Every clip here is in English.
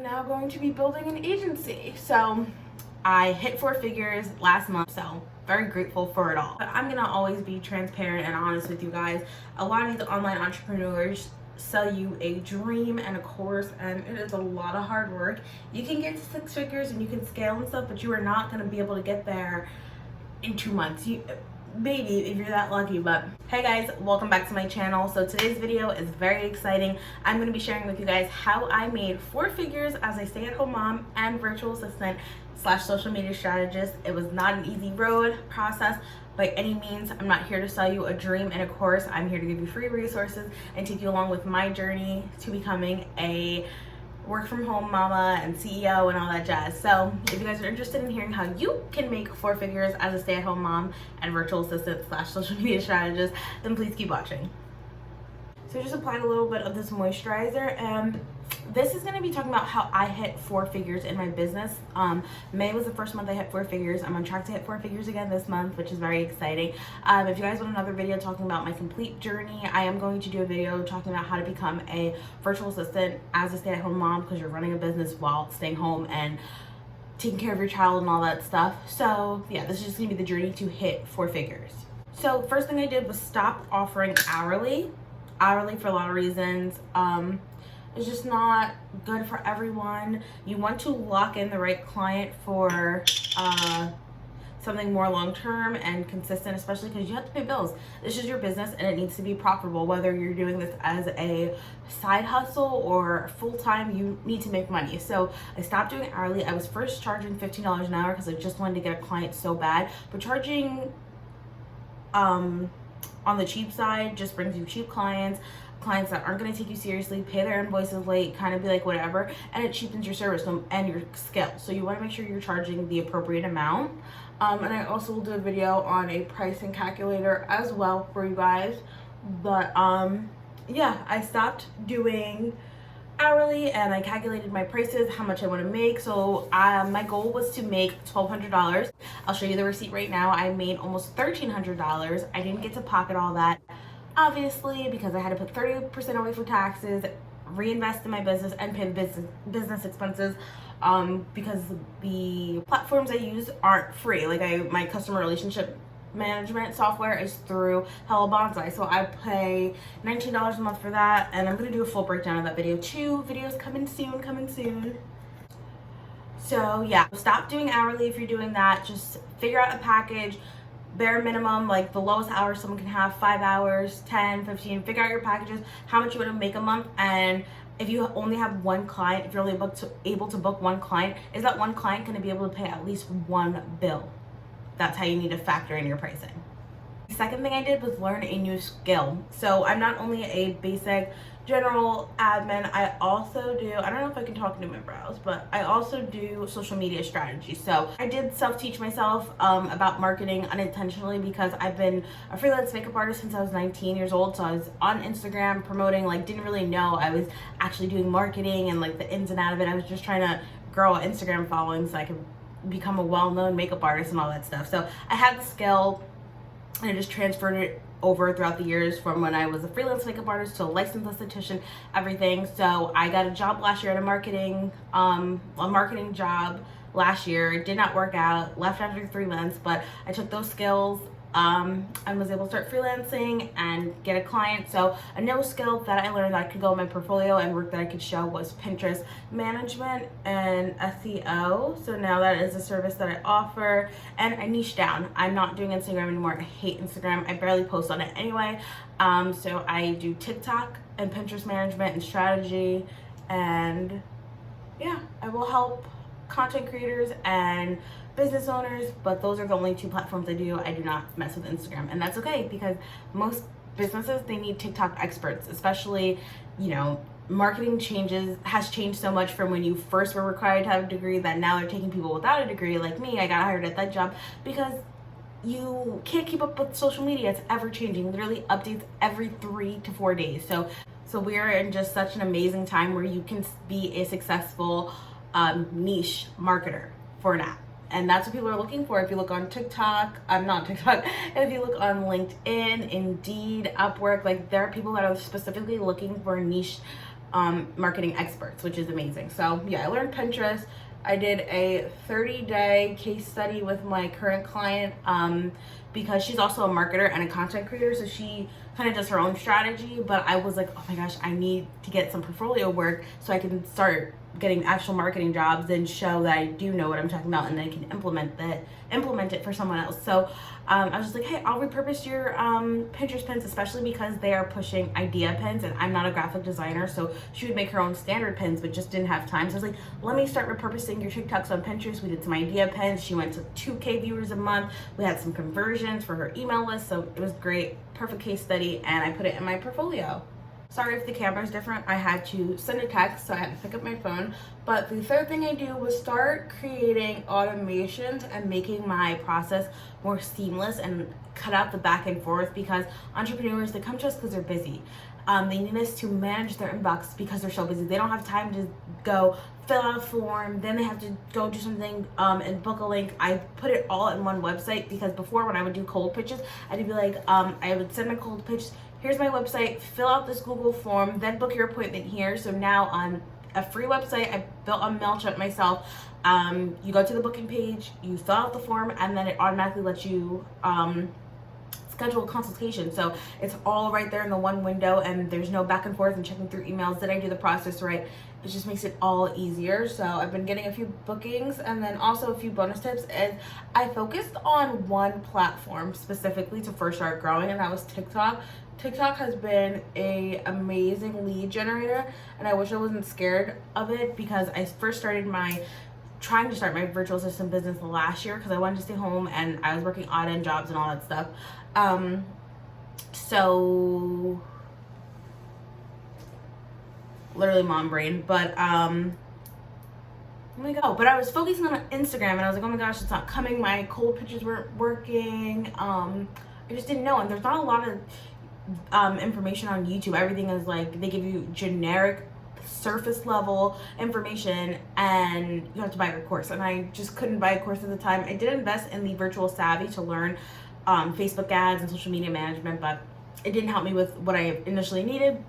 now going to be building an agency. So I hit 4 figures last month, so very grateful for it all. But I'm gonna always be transparent and honest with you guys. A lot of these online entrepreneurs sell you a dream and a course, and it is a lot of hard work. You can get to 6 figures and you can scale and stuff, but you are not gonna be able to get there in 2 months. Maybe if you're that lucky. But hey guys, welcome back to my channel. So today's video is very exciting. I'm going to be sharing with you guys how I made 4 figures as a stay-at-home mom and virtual assistant / social media strategist. It was not an easy road process by any means. I'm not here to sell you a dream and a course. I'm here to give you free resources and take you along with my journey to becoming a work from home mama and CEO and all that jazz. So if you guys are interested in hearing how you can make 4 figures as a stay-at-home mom and virtual assistant / social media strategist, then please keep watching. So just applied a little bit of this moisturizer, and this is going to be talking about how I hit 4 figures in my business. May was the first month I hit 4 figures. I'm on track to hit 4 figures again this month, which is very exciting. If you guys want another video talking about my complete journey, I am going to do a video talking about how to become a virtual assistant as a stay-at-home mom, because you're running a business while staying home and taking care of your child and all that stuff. So yeah, this is just going to be the journey to hit 4 figures. So first thing I did was stop offering hourly for a lot of reasons. It's just not good for everyone. You want to lock in the right client for something more long-term and consistent, especially because you have to pay bills. This is your business and it needs to be profitable. Whether you're doing this as a side hustle or full-time, you need to make money. So I stopped doing hourly. I was first charging $15 an hour because I just wanted to get a client so bad, but charging on the cheap side just brings you cheap clients that aren't going to take you seriously, pay their invoices late, kind of be like whatever, and it cheapens your service and your skill. So you want to make sure you're charging the appropriate amount. And I also will do a video on a pricing calculator as well for you guys. But yeah, I stopped doing hourly and I calculated my prices, how much I want to make. So my goal was to make $1,200. I'll show you the receipt right now. I made almost $1,300. I didn't get to pocket all that, obviously, because I had to put 30% away for taxes, reinvest in my business, and pay business expenses, because the platforms I use aren't free. Like my customer relationship management software is through Hello Bonsai, so I pay $19 a month for that, and I'm gonna do a full breakdown of that video too. Videos coming soon. So yeah, stop doing hourly if you're doing that. Just figure out a package. Bare minimum, like the lowest hours someone can have, 5 hours, 10, 15. Figure out your packages, how much you want to make a month, and if you only have one client, if you're only able to book one client, is that one client going to be able to pay at least one bill? That's how you need to factor in your pricing. The second thing I did was learn a new skill. So I'm not only a basic general admin, I also do, I don't know if I can talk into my brows, but I also do social media strategy. So I did self-teach myself about marketing unintentionally, because I've been a freelance makeup artist since I was 19 years old. So I was on Instagram promoting, like didn't really know I was actually doing marketing and like the ins and outs of it. I was just trying to grow an Instagram following so I could become a well-known makeup artist and all that stuff. So I had the skill and I just transferred it over throughout the years, from when I was a freelance makeup artist to a licensed esthetician, everything. So I got a job last year at a marketing job last year. It did not work out, left after 3 months, but I took those skills and was able to start freelancing and get a client. So a new skill that I learned that I could go in my portfolio and work that I could show was Pinterest management and SEO. So now that is a service that I offer, and I niche down. I'm not doing Instagram anymore. I hate Instagram. I barely post on it anyway. So I do TikTok and Pinterest management and strategy, and yeah, I will help content creators and business owners, but those are the only 2 platforms I do. I do not mess with Instagram, and that's okay, because most businesses, they need TikTok experts, especially, you know, marketing has changed so much from when you first were required to have a degree, that now they're taking people without a degree. Like me, I got hired at that job because you can't keep up with social media. It's ever changing, literally updates every 3 to 4 days. So we are in just such an amazing time where you can be a successful niche marketer for an app. And that's what people are looking for. If you look on TikTok, if you look on LinkedIn, Indeed, Upwork, like there are people that are specifically looking for niche marketing experts, which is amazing. So yeah, I learned Pinterest. I did a 30-day case study with my current client because she's also a marketer and a content creator, so she kind of does her own strategy. But I was like, oh my gosh, I need to get some portfolio work so I can start getting actual marketing jobs and show that I do know what I'm talking about, and I can implement it for someone else. So I was just like, hey, I'll repurpose your Pinterest pins, especially because they are pushing idea pins, and I'm not a graphic designer, so she would make her own standard pins but just didn't have time. So I was like, let me start repurposing your TikToks on Pinterest. We did some idea pins. She went to 2K viewers a month. We had some conversions for her email list, so it was great. Perfect case study, and I put it in my portfolio. Sorry if the camera's different. I had to send a text, so I had to pick up my phone. But the third thing I do was start creating automations and making my process more seamless and cut out the back and forth, because entrepreneurs, they come to us because they're busy. They need us to manage their inbox because they're so busy. They don't have time to go fill out a form, then they have to go do something and book a link. I put it all in one website, because before, when I would do cold pitches, I'd be like, I would send my cold pitch, here's my website, fill out this Google form, then book your appointment here. So now on a free website I built on MailChimp myself, you go to the booking page, you fill out the form, and then it automatically lets you schedule a consultation. So it's all right there in the one window, and there's no back and forth and checking through emails. Did I do the process right? It just makes it all easier. So I've been getting a few bookings, and then also a few bonus tips is I focused on one platform specifically to first start growing, and that was TikTok. TikTok has been an amazing lead generator, and I wish I wasn't scared of it, because I first started trying to start my virtual assistant business last year because I wanted to stay home and I was working odd end jobs and all that stuff. So literally mom brain, but oh my god, but I was focusing on Instagram, and I was like, oh my gosh, it's not coming, my cold pitches weren't working. I just didn't know, and there's not a lot of information on YouTube. Everything is like, they give you generic surface level information, and you have to buy a course, and I just couldn't buy a course at the time. I did invest in the Virtual Savvy to learn Facebook ads and social media management, but it didn't help me with what I initially needed.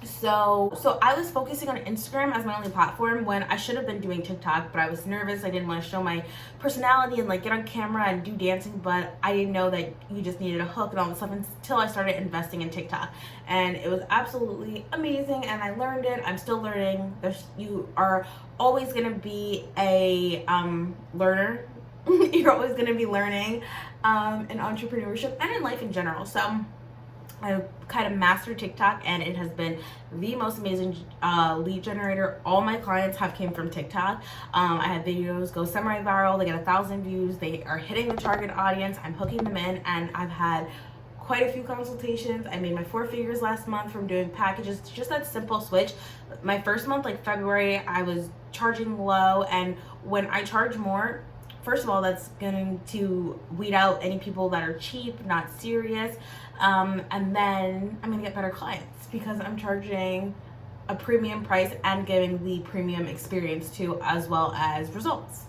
So I was focusing on Instagram as my only platform when I should have been doing TikTok, but I was nervous. I didn't want to show my personality and like get on camera and do dancing, but I didn't know that you just needed a hook and all this stuff until I started investing in TikTok. And it was absolutely amazing, and I learned it. I'm still learning. You are always going to be a learner. You're always going to be learning in entrepreneurship and in life in general. So I kind of mastered TikTok, and it has been the most amazing lead generator. All my clients have came from TikTok. I have videos go semi-viral. They get 1,000 views. They are hitting the target audience. I'm hooking them in, and I've had quite a few consultations. I made my 4 figures last month from doing packages. It's just that simple switch. My first month, like February, I was charging low, and when I charge more, first of all, that's going to weed out any people that are cheap, not serious. And then I'm going to get better clients because I'm charging a premium price and giving the premium experience too, as well as results.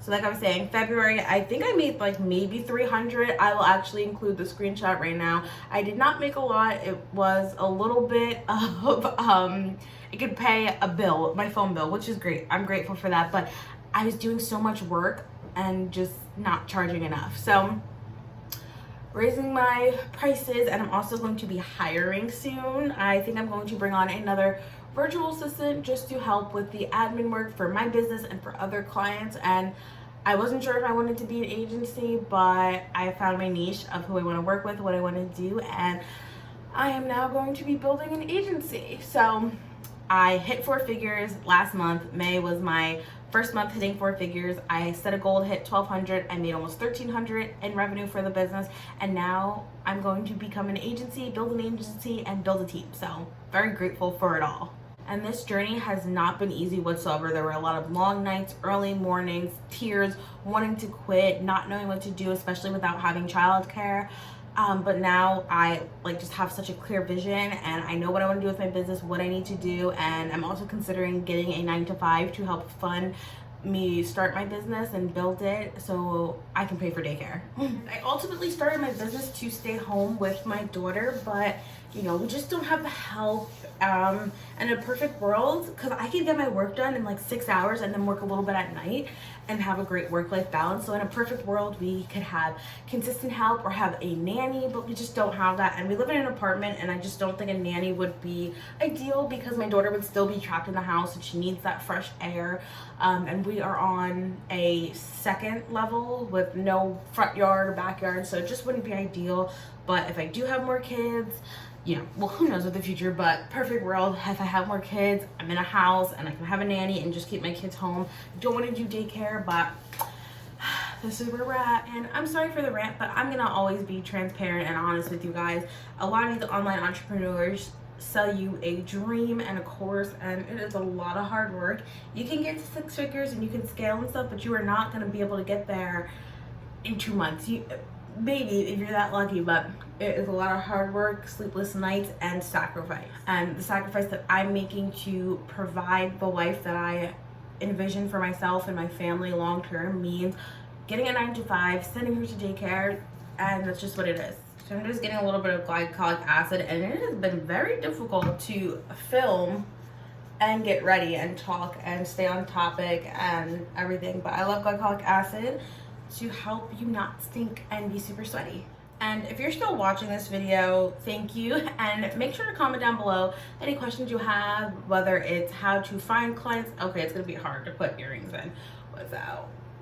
So like I was saying, February, I think I made like maybe 300. I will actually include the screenshot right now. I did not make a lot. It was a little bit of, it could pay a bill, my phone bill, which is great. I'm grateful for that. But I was doing so much work and just not charging enough. So raising my prices, and I'm also going to be hiring soon. I think I'm going to bring on another virtual assistant just to help with the admin work for my business and for other clients. And I wasn't sure if I wanted to be an agency, but I found my niche of who I want to work with, what I want to do, and I am now going to be building an agency. So I hit 4 figures last month. May was my first month hitting 4 figures. I set a goal to hit 1,200. I made almost 1,300 in revenue for the business, and now I'm going to become an agency, build an agency, and build a team. So very grateful for it all. And this journey has not been easy whatsoever. There were a lot of long nights, early mornings, tears, wanting to quit, not knowing what to do, especially without having childcare. But now I just have such a clear vision, and I know what I want to do with my business, what I need to do, and I'm also considering getting a 9-to-5 to help fund me start my business and build it so I can pay for daycare. I ultimately started my business to stay home with my daughter, but you know, we just don't have the help. In a perfect world, because I can get my work done in like 6 hours and then work a little bit at night and have a great work-life balance. So in a perfect world, we could have consistent help or have a nanny, but we just don't have that. And we live in an apartment, and I just don't think a nanny would be ideal because my daughter would still be trapped in the house and she needs that fresh air. And we are on a second level with no front yard or backyard, so it just wouldn't be ideal. But if I do have more kids, you know, well, who knows what the future, but perfect world, if I have more kids, I'm in a house and I can have a nanny and just keep my kids home. Don't want to do daycare, but this is where we're at. And I'm sorry for the rant, but I'm gonna always be transparent and honest with you guys. A lot of these online entrepreneurs sell you a dream and a course, and it is a lot of hard work. You can get to 6 figures and you can scale and stuff, but you are not going to be able to get there in 2 months. Maybe if you're that lucky, but it is a lot of hard work, sleepless nights, and sacrifice. And the sacrifice that I'm making to provide the life that I envision for myself and my family long term means getting a 9 to 5, sending her to daycare, and that's just what it is. So I'm just getting a little bit of glycolic acid, and it has been very difficult to film and get ready and talk and stay on topic and everything. But I love glycolic acid to help you not stink and be super sweaty. And if you're still watching this video, thank you, and make sure to comment down below any questions you have, whether it's how to find clients. Okay, it's gonna be hard to put earrings in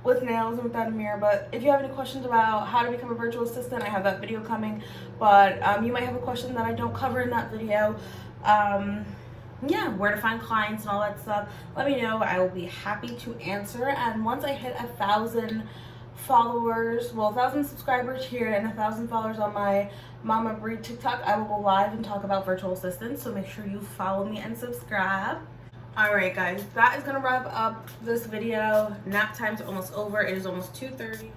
with nails and without a mirror, but if you have any questions about how to become a virtual assistant, I have that video coming. But you might have a question that I don't cover in that video. Yeah, where to find clients and all that stuff, let me know. I will be happy to answer. And once I hit 1,000 followers, well, 1,000 subscribers here and 1,000 followers on my Mama Breed TikTok, I will go live and talk about virtual assistants. So make sure you follow me and subscribe. All right, guys, that is gonna wrap up this video. Nap time's almost over. It is almost 2:30.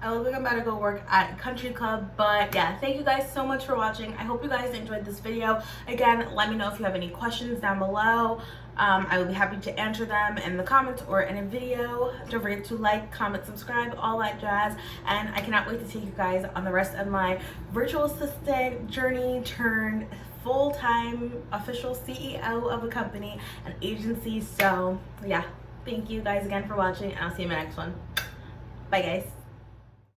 I look like I'm about to go work at a country club, but yeah, thank you guys so much for watching. I hope you guys enjoyed this video. Again, let me know if you have any questions down below. I will be happy to answer them in the comments or in a video. Don't forget to like, comment, subscribe, all that jazz. And I cannot wait to take you guys on the rest of my virtual assistant journey turned full-time official CEO of a company, an agency. So yeah, thank you guys again for watching, and I'll see you in my next one. Bye guys.